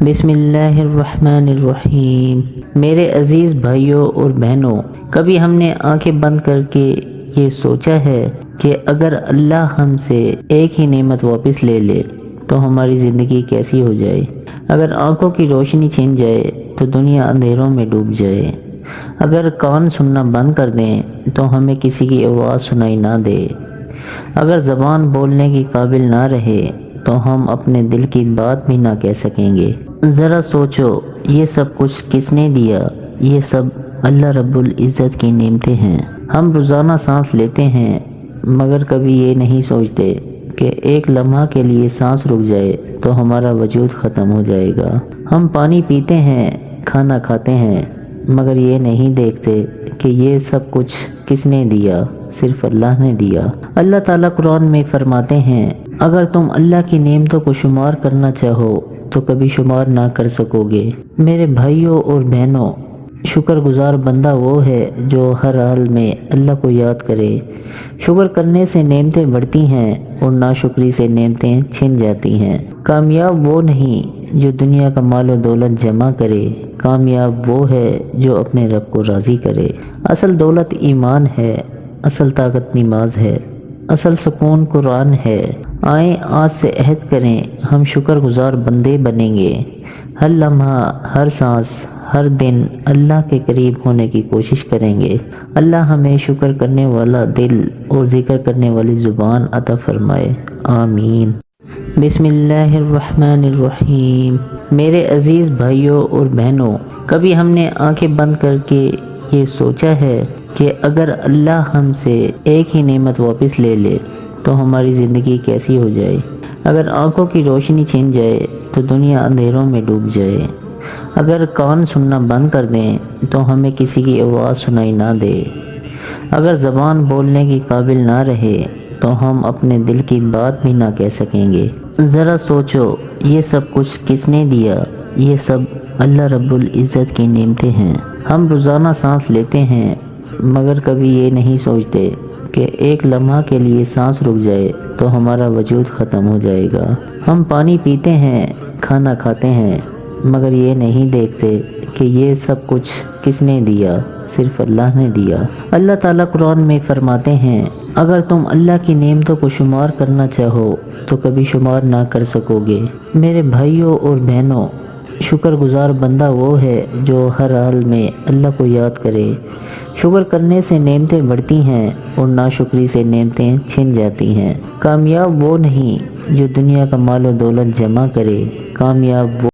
بسم اللہ الرحمن الرحیم۔ میرے عزیز بھائیوں اور بہنوں، کبھی ہم نے آنکھیں بند کر کے یہ سوچا ہے کہ اگر اللہ ہم سے ایک ہی نعمت واپس لے لے تو ہماری زندگی کیسی ہو جائے؟ اگر آنکھوں کی روشنی چھن جائے تو دنیا اندھیروں میں ڈوب جائے، اگر کان سننا بند کر دیں تو ہمیں کسی کی آواز سنائی نہ دے، اگر زبان بولنے کی قابل نہ رہے تو ہم اپنے دل کی بات بھی نہ کہہ سکیں گے۔ ذرا سوچو، یہ سب کچھ کس نے دیا؟ یہ سب اللہ رب العزت کی نعمتیں ہیں۔ ہم روزانہ سانس لیتے ہیں مگر کبھی یہ نہیں سوچتے کہ ایک لمحہ کے لیے سانس رک جائے تو ہمارا وجود ختم ہو جائے گا۔ ہم پانی پیتے ہیں، کھانا کھاتے ہیں مگر یہ نہیں دیکھتے کہ یہ سب کچھ کس نے دیا؟ صرف اللہ نے دیا۔ اللہ تعالیٰ قرآن میں فرماتے ہیں، اگر تم اللہ کی نعمتوں کو شمار کرنا چاہو تو کبھی شمار نہ کر سکو گے۔ میرے بھائیوں اور بہنوں، شکر گزار بندہ وہ ہے جو ہر حال میں اللہ کو یاد کرے۔ شکر کرنے سے نعمتیں بڑھتی ہیں اور ناشکری سے نعمتیں چھن جاتی ہیں۔ کامیاب وہ نہیں جو دنیا کا مال و دولت جمع کرے، کامیاب وہ ہے جو اپنے رب کو راضی کرے۔ اصل دولت ایمان ہے، اصل طاقت نماز ہے، اصل سکون قرآن ہے۔ آئیں آج سے عہد کریں، ہم شکر گزار بندے بنیں گے۔ ہر لمحہ، ہر سانس، ہر دن اللہ کے قریب ہونے کی کوشش کریں گے۔ اللہ ہمیں شکر کرنے والا دل اور ذکر کرنے والی زبان عطا فرمائے، آمین۔ بسم اللہ الرحمن الرحیم۔ میرے عزیز بھائیوں اور بہنوں، کبھی ہم نے آنکھیں بند کر کے یہ سوچا ہے کہ اگر اللہ ہم سے ایک ہی نعمت واپس لے لے تو ہماری زندگی کیسی ہو جائے؟ اگر آنکھوں کی روشنی چھن جائے تو دنیا اندھیروں میں ڈوب جائے، اگر کان سننا بند کر دیں تو ہمیں کسی کی آواز سنائی نہ دے، اگر زبان بولنے کی قابل نہ رہے تو ہم اپنے دل کی بات بھی نہ کہہ سکیں گے۔ ذرا سوچو، یہ سب کچھ کس نے دیا؟ یہ سب اللہ رب العزت کی نعمتیں ہیں۔ ہم روزانہ سانس لیتے ہیں مگر کبھی یہ نہیں سوچتے کہ ایک لمحہ کے لیے سانس رک جائے تو ہمارا وجود ختم ہو جائے گا۔ ہم پانی پیتے ہیں، کھانا کھاتے ہیں مگر یہ نہیں دیکھتے کہ یہ سب کچھ کس نے دیا؟ صرف اللہ نے دیا۔ اللہ تعالیٰ قرآن میں فرماتے ہیں، اگر تم اللہ کی نعمتوں کو شمار کرنا چاہو تو کبھی شمار نہ کر سکو گے۔ میرے بھائیوں اور بہنوں، شکر گزار بندہ وہ ہے جو ہر حال میں اللہ کو یاد کرے۔ شکر کرنے سے نعمتیں بڑھتی ہیں اور ناشکری سے نعمتیں چھن جاتی ہیں۔ کامیاب وہ نہیں جو دنیا کا مال و دولت جمع کرے، کامیاب وہ